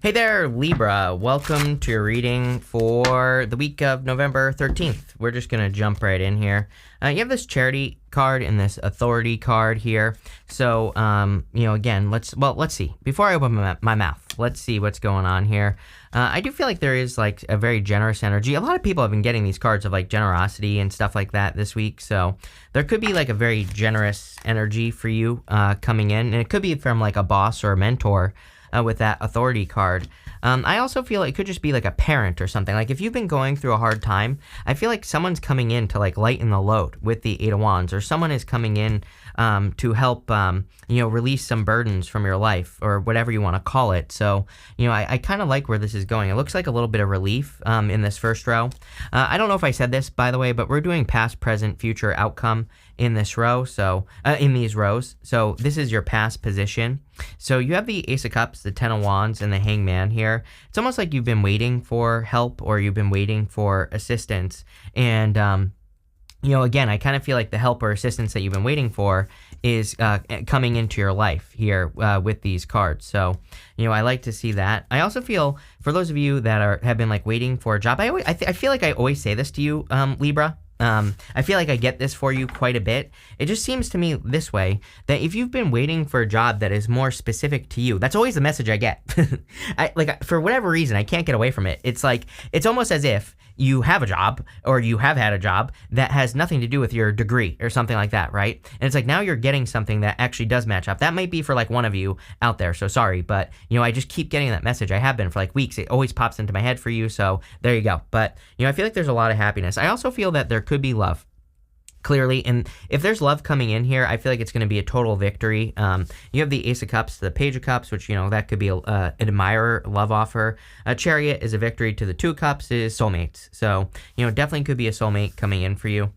Hey there, Libra. Welcome to your reading for the week of November 13th. We're just going to jump right in here. You have this charity card and this authority card here. So, again, let's see. Before I open my mouth, let's see what's going on here. I do feel like there is like a very generous energy. A lot of people have been getting these cards of like generosity and stuff like that this week. So there could be like a very generous energy for you coming in. And it could be from like a boss or a mentor. With that authority card. I also feel it could just be like a parent or something. Like if you've been going through a hard time, I feel like someone's coming in to like lighten the load with the Eight of Wands, or someone is coming in to help, release some burdens from your life or whatever you want to call it. So, I kind of like where this is going. It looks like a little bit of relief in this first row. I don't know if I said this, by the way, but we're doing past, present, future outcome in this row. So in these rows. So this is your past position. So you have the Ace of Cups, the Ten of Wands, and the Hangman here. It's almost like you've been waiting for help or you've been waiting for assistance. And, again, I kind of feel like the help or assistance that you've been waiting for is coming into your life here with these cards. So, I like to see that. I also feel for those of you that have been like waiting for a job, I feel like I always say this to you, Libra. I feel like I get this for you quite a bit. It just seems to me this way that if you've been waiting for a job that is more specific to you, that's always the message I get. For whatever reason, I can't get away from it. It's like, it's almost as if you have a job or you have had a job that has nothing to do with your degree or something like that, right? And it's like now you're getting something that actually does match up. That might be for like one of you out there, so sorry, but I just keep getting that message. I have been for like weeks. It always pops into my head for you, so there you go. But I feel like there's a lot of happiness. I also feel that there could be love. Clearly, and if there's love coming in here, I feel like it's going to be a total victory. You have the Ace of Cups, the Page of Cups, which, that could be an admirer, love offer. A Chariot is a victory to the Two of Cups, is soulmates. So, definitely could be a soulmate coming in for you.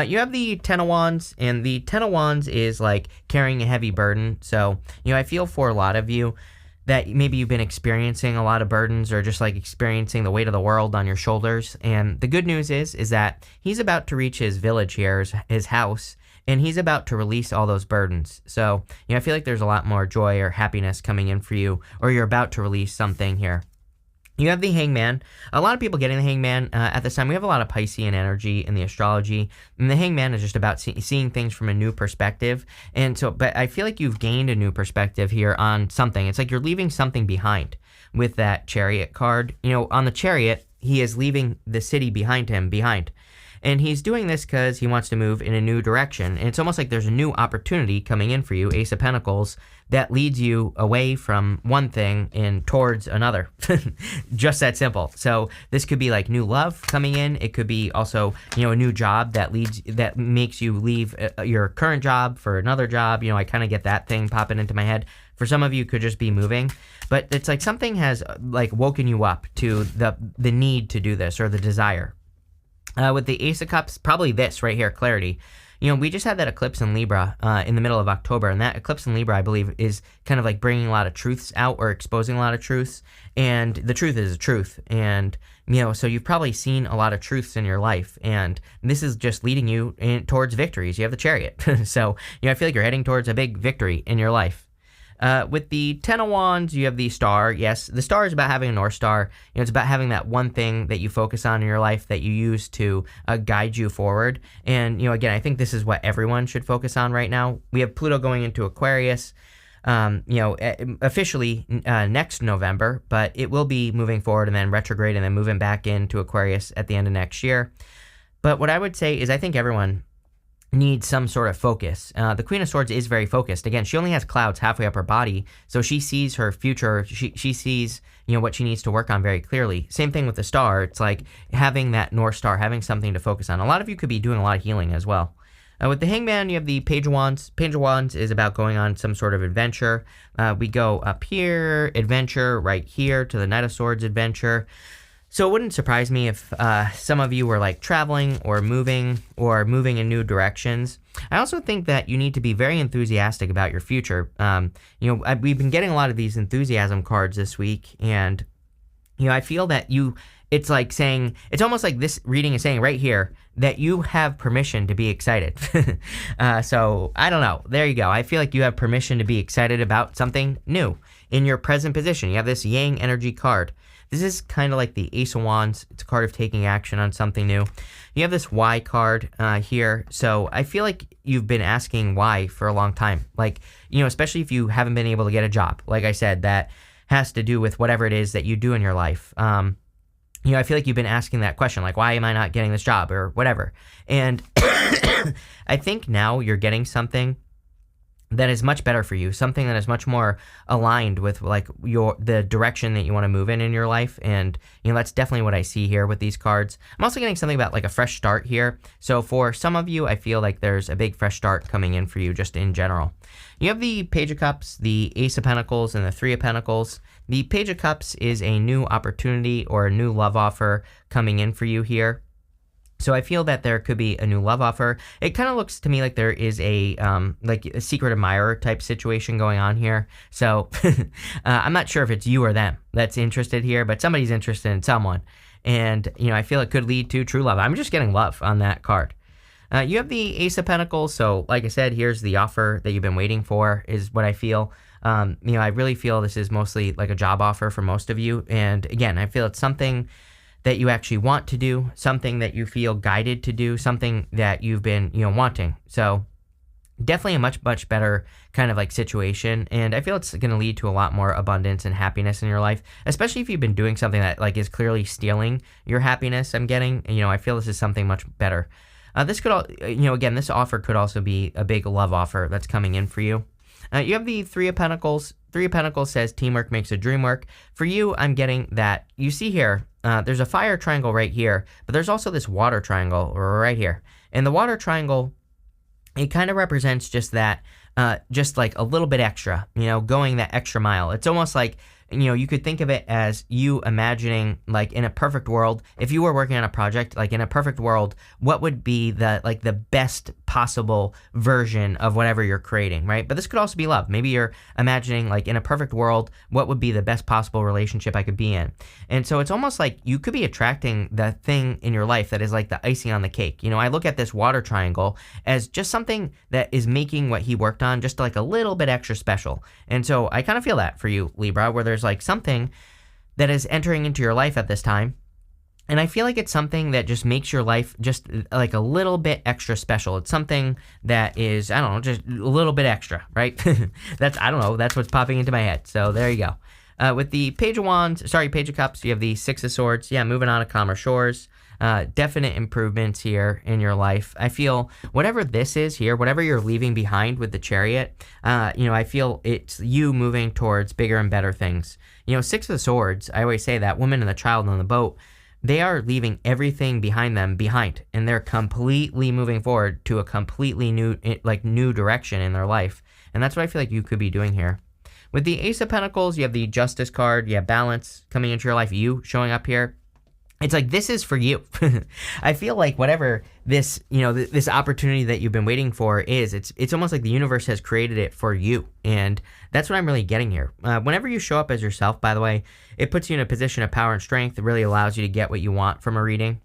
You have the Ten of Wands, and the Ten of Wands is like carrying a heavy burden. So, I feel for a lot of you that maybe you've been experiencing a lot of burdens or just like experiencing the weight of the world on your shoulders. And the good news is that he's about to reach his village here, his house, and he's about to release all those burdens. So, I feel like there's a lot more joy or happiness coming in for you, or you're about to release something here. You have the Hangman. A lot of people getting the Hangman at this time. We have a lot of Piscean energy in the astrology. And the Hangman is just about seeing things from a new perspective. And so, but I feel like you've gained a new perspective here on something. It's like you're leaving something behind with that Chariot card. On the Chariot, he is leaving the city behind him. And he's doing this because he wants to move in a new direction. And it's almost like there's a new opportunity coming in for you, Ace of Pentacles, that leads you away from one thing and towards another. Just that simple. So this could be like new love coming in. It could be also, a new job that makes you leave your current job for another job. I kind of get that thing popping into my head. For some of you, it could just be moving. But it's like something has like woken you up to the need to do this, or the desire. With the Ace of Cups, probably this right here, clarity. We just had that eclipse in Libra in the middle of October, and that eclipse in Libra, I believe, is kind of like bringing a lot of truths out or exposing a lot of truths, and the truth is the truth. And, so you've probably seen a lot of truths in your life, and this is just leading you towards victories. You have the Chariot. So, I feel like you're heading towards a big victory in your life. With the Ten of Wands, you have the Star. Yes, the Star is about having a North Star. It's about having that one thing that you focus on in your life that you use to guide you forward. And, again, I think this is what everyone should focus on right now. We have Pluto going into Aquarius, officially next November, but it will be moving forward and then retrograde and then moving back into Aquarius at the end of next year. But what I would say is I think everyone needs some sort of focus. The Queen of Swords is very focused. Again, she only has clouds halfway up her body, so she sees her future. She sees, what she needs to work on very clearly. Same thing with the Star. It's like having that North Star, having something to focus on. A lot of you could be doing a lot of healing as well. With the Hangman, you have the Page of Wands. Page of Wands is about going on some sort of adventure. We go up here, adventure, right here to the Knight of Swords adventure. So it wouldn't surprise me if some of you were like traveling or moving in new directions. I also think that you need to be very enthusiastic about your future. We've been getting a lot of these enthusiasm cards this week, and I feel that it's like saying, it's almost like this reading is saying right here that you have permission to be excited. So I don't know. There you go. I feel like you have permission to be excited about something new. in your present position. You have this Yang energy card. This is kind of like the Ace of Wands. It's a card of taking action on something new. You have this Y card here. So I feel like you've been asking why for a long time. Like, especially if you haven't been able to get a job. Like I said, that has to do with whatever it is that you do in your life. I feel like you've been asking that question, like, why am I not getting this job or whatever? And I think now you're getting something that is much better for you, something that is much more aligned with like the direction that you want to move in your life. And that's definitely what I see here with these cards. I'm also getting something about like a fresh start here. So for some of you, I feel like there's a big fresh start coming in for you just in general. You have the Page of Cups, the Ace of Pentacles, and the Three of Pentacles. The Page of Cups is a new opportunity or a new love offer coming in for you here. So I feel that there could be a new love offer. It kind of looks to me like there is a secret admirer type situation going on here. So I'm not sure if it's you or them that's interested here, but somebody's interested in someone. And, I feel it could lead to true love. I'm just getting love on that card. You have the Ace of Pentacles. So like I said, here's the offer that you've been waiting for is what I feel. I really feel this is mostly like a job offer for most of you. And again, I feel it's something that you actually want to do, something that you feel guided to do, something that you've been, wanting. So definitely a much, much better kind of like situation. And I feel it's going to lead to a lot more abundance and happiness in your life, especially if you've been doing something that like is clearly stealing your happiness. I'm getting, I feel this is something much better. This could, again, this offer could also be a big love offer that's coming in for you. You have the Three of Pentacles. Three of Pentacles says teamwork makes a dream work. For you, I'm getting that you see here, there's a fire triangle right here, but there's also this water triangle right here. And the water triangle, it kind of represents just that, just like a little bit extra, going that extra mile. It's almost like, you could think of it as you imagining like in a perfect world, if you were working on a project, like in a perfect world, what would be the best possible version of whatever you're creating, right? But this could also be love. Maybe you're imagining like in a perfect world, what would be the best possible relationship I could be in? And so it's almost like you could be attracting the thing in your life that is like the icing on the cake. I look at this water triangle as just something that is making what he worked on just like a little bit extra special. And so I kind of feel that for you, Libra, where there's like something that is entering into your life at this time. And I feel like it's something that just makes your life just like a little bit extra special. It's something that is, I don't know, just a little bit extra, right? That's what's popping into my head. So there you go. With the Page of Cups, you have the Six of Swords. Yeah, moving on to calmer shores. Definite improvements here in your life. I feel whatever this is here, whatever you're leaving behind with the Chariot, I feel it's you moving towards bigger and better things. Six of Swords, I always say that, woman and the child on the boat, they are leaving everything behind them behind, and they're completely moving forward to a completely new direction in their life. And that's what I feel like you could be doing here. With the Ace of Pentacles, you have the Justice card, you have balance coming into your life, you showing up here. It's like, this is for you. I feel like whatever this, this opportunity that you've been waiting for is, it's almost like the universe has created it for you. And that's what I'm really getting here. Whenever you show up as yourself, by the way, it puts you in a position of power and strength. It really allows you to get what you want from a reading.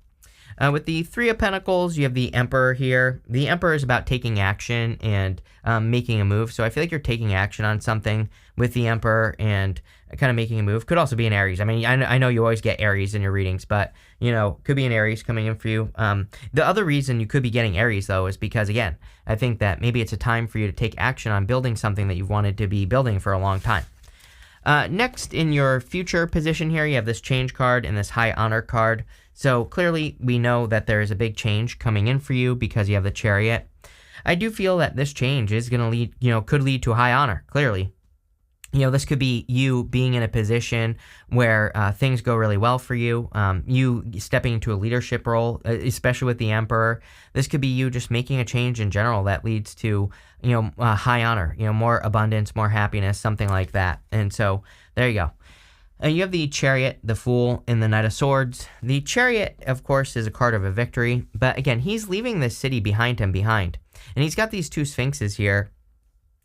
With the Three of Pentacles, you have the Emperor here. The Emperor is about taking action and making a move. So I feel like you're taking action on something with the Emperor and kind of making a move. Could also be an Aries. I mean, I know you always get Aries in your readings, but, could be an Aries coming in for you. The other reason you could be getting Aries, though, is because, again, I think that maybe it's a time for you to take action on building something that you've wanted to be building for a long time. Next, in your future position here, you have this Change card and this High Honor card. So clearly, we know that there is a big change coming in for you because you have the Chariot. I do feel that this change is going to lead, could lead to high honor, clearly. This could be you being in a position where things go really well for you, you stepping into a leadership role, especially with the Emperor. This could be you just making a change in general that leads to, high honor, more abundance, more happiness, something like that. And so there you go. You have the Chariot, the Fool, and the Knight of Swords. The Chariot, of course, is a card of a victory. But again, he's leaving this city behind him. And he's got these two Sphinxes here.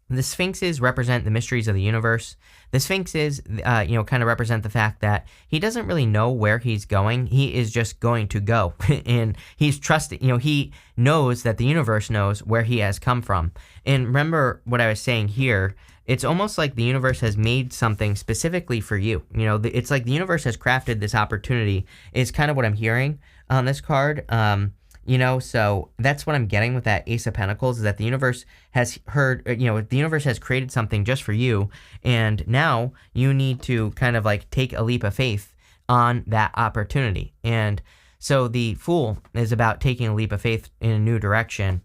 The Sphinxes represent the mysteries of the universe. The Sphinxes, kind of represent the fact that he doesn't really know where he's going. He is just going to go. And he's trusting, he knows that the universe knows where he has come from. And remember what I was saying here it's almost like the universe has made something specifically for you. It's like the universe has crafted this opportunity is kind of what I'm hearing on this card. So that's what I'm getting with that Ace of Pentacles, is that the universe has the universe has created something just for you. And now you need to kind of like take a leap of faith on that opportunity. And so the Fool is about taking a leap of faith in a new direction.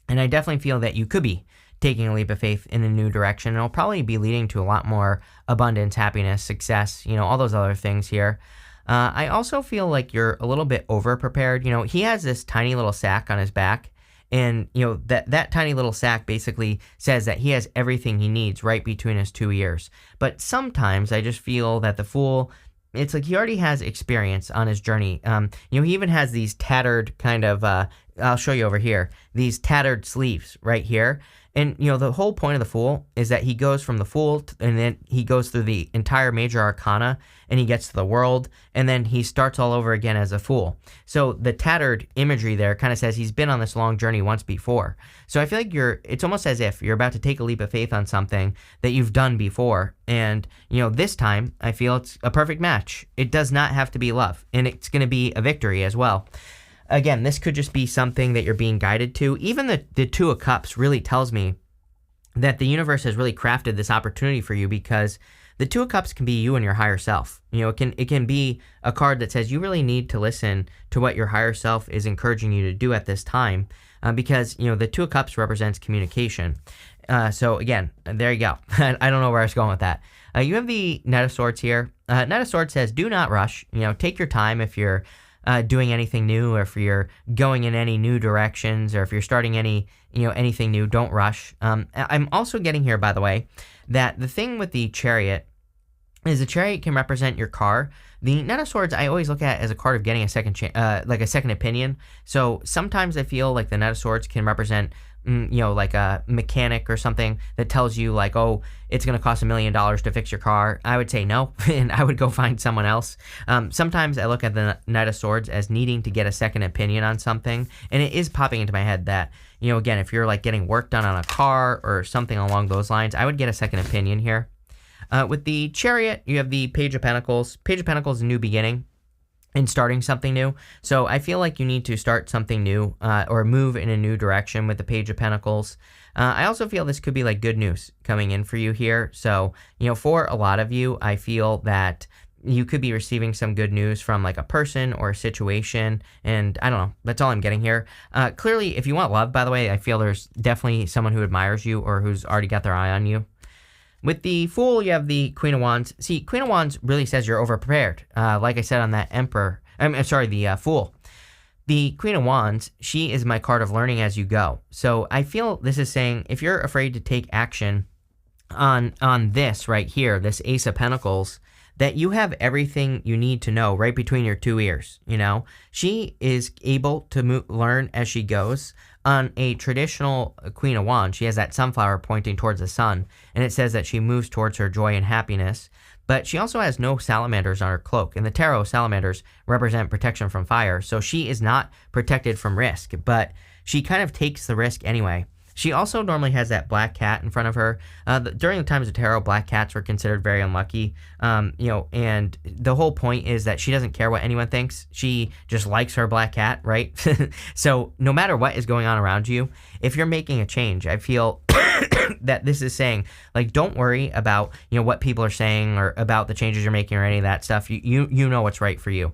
And I definitely feel that you could be taking a leap of faith in a new direction. And it'll probably be leading to a lot more abundance, happiness, success, all those other things here. I also feel like you're a little bit over-prepared. He has this tiny little sack on his back, and, that tiny little sack basically says that he has everything he needs right between his two ears. But sometimes I just feel that the Fool, it's like he already has experience on his journey. He even has these tattered kind of, I'll show you over here, these tattered sleeves right here. And, the whole point of the Fool is that he goes from the Fool and then he goes through the entire major arcana and he gets to the World, and then he starts all over again as a Fool. So the tattered imagery there kind of says he's been on this long journey once before. So I feel like it's almost as if you're about to take a leap of faith on something that you've done before. And, this time I feel it's a perfect match. It does not have to be love, and it's going to be a victory as well. Again, this could just be something that you're being guided to. Even the Two of Cups really tells me that the universe has really crafted this opportunity for you, because the Two of Cups can be you and your higher self. It can be a card that says you really need to listen to what your higher self is encouraging you to do at this time, because, the Two of Cups represents communication. So again, there you go. I don't know where I was going with that. You have the Knight of Swords here. Knight of Swords says, do not rush. Take your time if you're doing anything new, or if you're going in any new directions, or if you're starting anything new. Don't rush. I'm also getting here, by the way, that the thing with the Chariot is the Chariot can represent your car. The Knight of Swords I always look at as a card of getting a second like a second opinion. So sometimes I feel like the Knight of Swords can represent like a mechanic or something that tells you like, oh, it's going to cost $1 million to fix your car. I would say no, and I would go find someone else. Sometimes I look at the Knight of Swords as needing to get a second opinion on something, and it is popping into my head that, again, if you're like getting work done on a car or something along those lines, I would get a second opinion here. With the Chariot, you have the Page of Pentacles. Page of Pentacles is a new beginning and starting something new. So I feel like you need to start something new, or move in a new direction with the Page of Pentacles. I also feel this could be like good news coming in for you here. So, for a lot of you, I feel that you could be receiving some good news from like a person or a situation. And I don't know, that's all I'm getting here. Clearly, if you want love, by the way, I feel there's definitely someone who admires you or who's already got their eye on you. With the Fool, you have the Queen of Wands. See, Queen of Wands really says you're overprepared. Like I said on that the Fool. The Queen of Wands, she is my card of learning as you go. So I feel this is saying if you're afraid to take action on this right here, this Ace of Pentacles, that you have everything you need to know right between your two ears. She is able to learn as she goes. On a traditional Queen of Wands, she has that sunflower pointing towards the sun, and it says that she moves towards her joy and happiness. But she also has no salamanders on her cloak. In the tarot, salamanders represent protection from fire, so she is not protected from risk, but she kind of takes the risk anyway. She also normally has that black cat in front of her. During the times of tarot, black cats were considered very unlucky, and the whole point is that she doesn't care what anyone thinks. She just likes her black cat, right? So no matter what is going on around you, if you're making a change, I feel that this is saying, like, don't worry about, what people are saying or about the changes you're making or any of that stuff. You know what's right for you.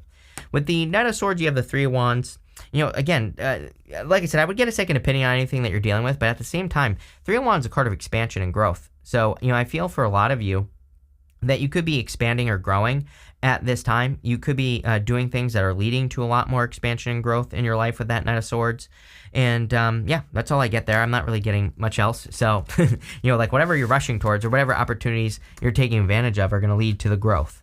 With the Knight of Swords, you have the Three of Wands. Again, like I said, I would get a second opinion on anything that you're dealing with, but at the same time, Three of Wands is a card of expansion and growth. So, I feel for a lot of you that you could be expanding or growing at this time. You could be doing things that are leading to a lot more expansion and growth in your life with that Knight of Swords. And yeah, that's all I get there. I'm not really getting much else. So, like whatever you're rushing towards or whatever opportunities you're taking advantage of are going to lead to the growth.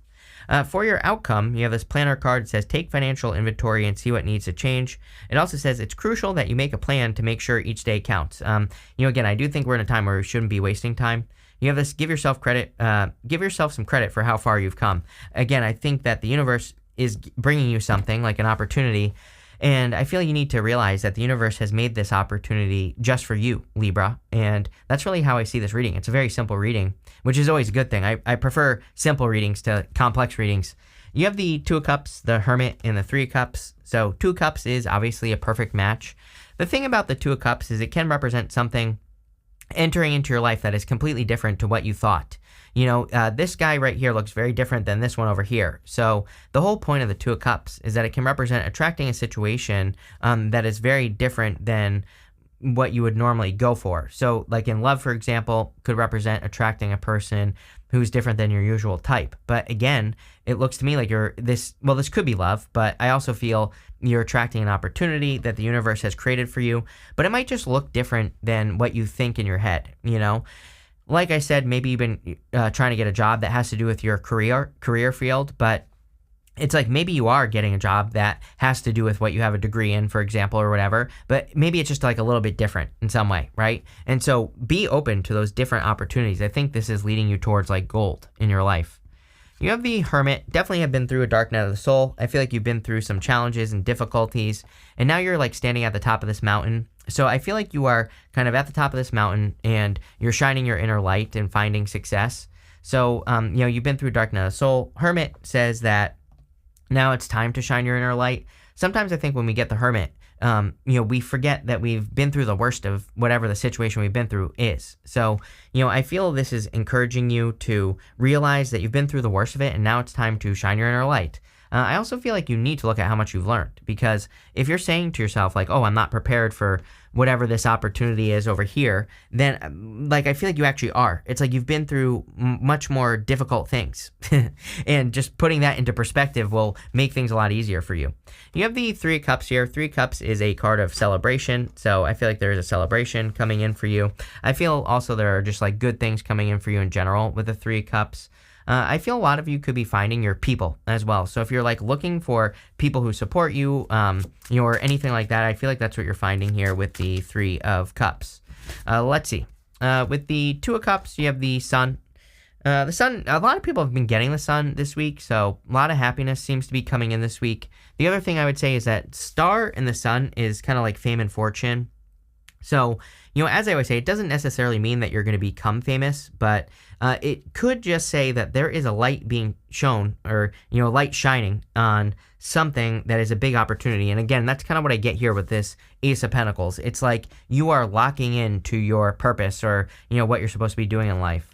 For your outcome, you have this planner card that says take financial inventory and see what needs to change. It also says it's crucial that you make a plan to make sure each day counts. Again, I do think we're in a time where we shouldn't be wasting time. You have this, give yourself some credit for how far you've come. Again, I think that the universe is bringing you something like an opportunity, And I feel you need to realize that the universe has made this opportunity just for you, Libra. And that's really how I see this reading. It's a very simple reading, which is always a good thing. I prefer simple readings to complex readings. You have the Two of Cups, the Hermit, and the Three of Cups. So Two of Cups is obviously a perfect match. The thing about the Two of Cups is it can represent something entering into your life that is completely different to what you thought. This guy right here looks very different than this one over here. So the whole point of the Two of Cups is that it can represent attracting a situation that is very different than what you would normally go for. So like in love, for example, could represent attracting a person who's different than your usual type. But again, it looks to me like this could be love, but I also feel you're attracting an opportunity that the universe has created for you, but it might just look different than what you think in your head, Like I said, maybe you've been trying to get a job that has to do with your career field, but it's like maybe you are getting a job that has to do with what you have a degree in, for example, or whatever, but maybe it's just like a little bit different in some way, right? And so be open to those different opportunities. I think this is leading you towards like gold in your life. You have the Hermit, definitely have been through a dark night of the soul. I feel like you've been through some challenges and difficulties, and now you're like standing at the top of this mountain. So I feel like you are kind of at the top of this mountain and you're shining your inner light and finding success. So, you've been through a dark night of the soul. Hermit says that now it's time to shine your inner light. Sometimes I think when we get the Hermit, we forget that we've been through the worst of whatever the situation we've been through is. So, I feel this is encouraging you to realize that you've been through the worst of it and now it's time to shine your inner light. I also feel like you need to look at how much you've learned, because if you're saying to yourself like, oh, I'm not prepared for whatever this opportunity is over here, then I feel like you actually are. It's like you've been through much more difficult things and just putting that into perspective will make things a lot easier for you. You have the Three of Cups here. Three of Cups is a card of celebration. So I feel like there is a celebration coming in for you. I feel also there are just like good things coming in for you in general with the Three of Cups. I feel a lot of you could be finding your people as well. So if you're like looking for people who support you, or anything like that, I feel like that's what you're finding here with the Three of Cups. Let's see. With the Two of Cups, you have the Sun. The Sun, a lot of people have been getting the Sun this week, so a lot of happiness seems to be coming in this week. The other thing I would say is that Star in the Sun is kind of like fame and fortune. So, as I always say, it doesn't necessarily mean that you're going to become famous, but it could just say that there is a light being shown or, light shining on something that is a big opportunity. And again, that's kind of what I get here with this Ace of Pentacles. It's like you are locking into your purpose or, what you're supposed to be doing in life.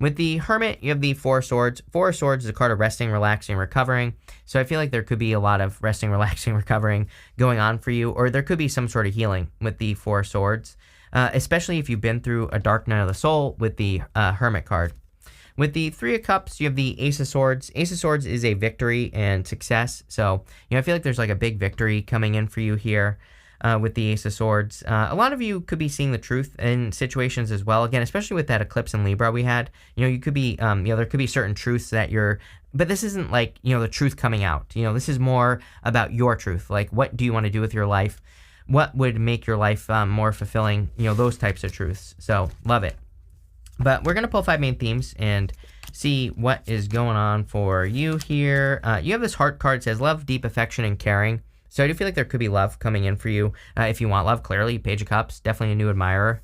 With the Hermit, you have the Four of Swords. Four of Swords is a card of resting, relaxing, recovering. So I feel like there could be a lot of resting, relaxing, recovering going on for you, or there could be some sort of healing with the Four of Swords, especially if you've been through a dark night of the soul with the Hermit card. With the Three of Cups, you have the Ace of Swords. Ace of Swords is a victory and success. So, I feel like there's like a big victory coming in for you here. With the Ace of Swords. A lot of you could be seeing the truth in situations as well. Again, especially with that eclipse in Libra we had, you could be, there could be certain truths that but this isn't like, the truth coming out. This is more about your truth. Like, what do you want to do with your life? What would make your life more fulfilling? Those types of truths. So, love it. But we're going to pull 5 main themes and see what is going on for you here. You have this Heart card. It says love, deep affection, and caring. So I do feel like there could be love coming in for you. If you want love, clearly, Page of Cups, definitely a new admirer.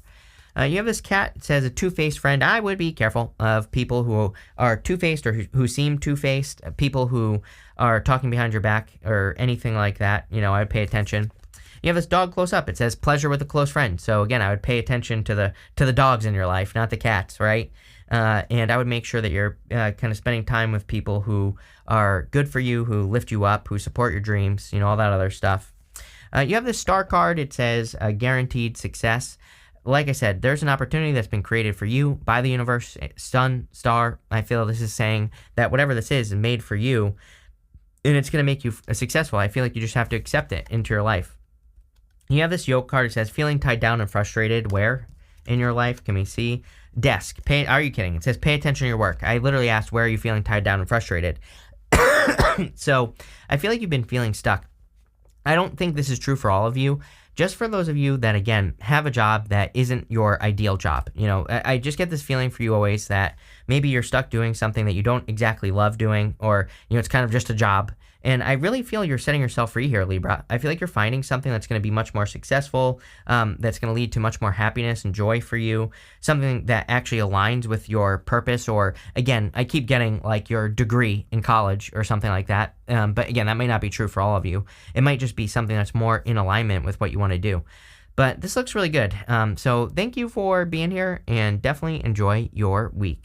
You have this cat. It says a two-faced friend. I would be careful of people who are two-faced or who seem two-faced, people who are talking behind your back or anything like that. I would pay attention. You have this dog close up. It says pleasure with a close friend. So again, I would pay attention to the dogs in your life, not the cats, right? And I would make sure that you're kind of spending time with people who are good for you, who lift you up, who support your dreams, all that other stuff. You have this Star card. It says guaranteed success. Like I said, there's an opportunity that's been created for you by the universe, sun, star. I feel this is saying that whatever this is made for you, and it's going to make you successful. I feel like you just have to accept it into your life. You have this Yoke card. It says feeling tied down and frustrated. Where in your life? Can we see? Desk. Are you kidding? It says pay attention to your work. I literally asked, where are you feeling tied down and frustrated? So I feel like you've been feeling stuck. I don't think this is true for all of you. Just for those of you that, again, have a job that isn't your ideal job. I just get this feeling for you always that maybe you're stuck doing something that you don't exactly love doing, or, it's kind of just a job And I really feel you're setting yourself free here, Libra. I feel like you're finding something that's going to be much more successful, that's going to lead to much more happiness and joy for you, something that actually aligns with your purpose. Or again, I keep getting like your degree in college or something like that. But again, that may not be true for all of you. It might just be something that's more in alignment with what you want to do. But this looks really good. So thank you for being here, and definitely enjoy your week.